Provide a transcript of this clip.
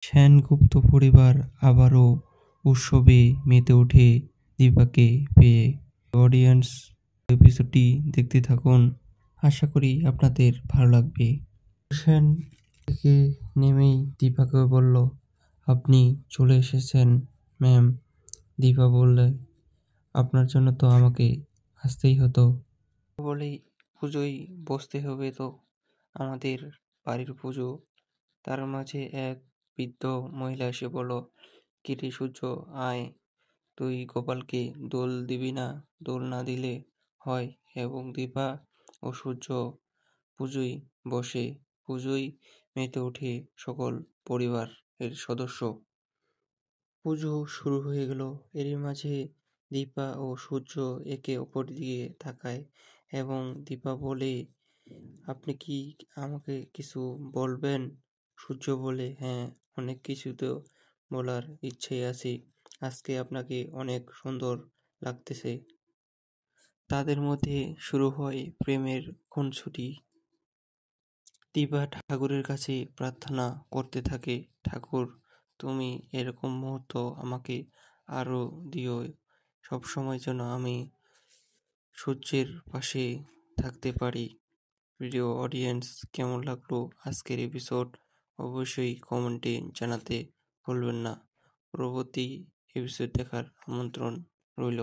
সেনগুপ্ত পরিবার আবারও উৎসবে মেতে ওঠে দীপাকে পেয়ে। অডিয়েন্স এপিসোডটি দেখতে থাকুন, আশা করি আপনাদের ভালো লাগবে। সেন থেকে নেমেই দীপাকে বলল, আপনি চলে এসেছেন ম্যাম। দীপা বললে, আপনার জন্য তো আমাকে আসতেই হতো। বলেই পুজোয় বসতে হবে তো, আমাদের বাড়ির পুজো। তার মাঝে এক বৃদ্ধ মহিলা এসে বলল, কিরে সূর্য, আয়, তুই গোপালকে দোল দিবি না? দোল না দিলে হয়। এবং দীপা ও সূর্য পুজোয় বসে। পুজোয় মেতে ওঠে সকল পরিবারের সদস্য। পুজো শুরু হয়ে গেল। এরই মাঝে দীপা ও সূর্য একে অপর দিকে তাকায় এবং দীপা বলে, আপনি কি আমাকে কিছু বলবেন? সূর্য বলে, হ্যাঁ, অনেক কিছু তো বলার ইচ্ছে আছে। আজকে আপনাকে অনেক সুন্দর লাগতেছে। তাদের মধ্যে শুরু হয় প্রেমের খুনসুটি। দীপা ঠাকুরের কাছে প্রার্থনা করতে থাকে, ঠাকুর, তুমি এরকম মুহূর্ত আমাকে আরো দিও, সবসময় যেন আমি সূর্যের পাশে থাকতে পারি। প্রিয় অডিয়েন্স, কেমন লাগলো আজকের এপিসোড? অবশ্যই কমেন্টে জানাতে ভুলবেন না। পরবর্তী এপিসোড দেখার আমন্ত্রণ রইল।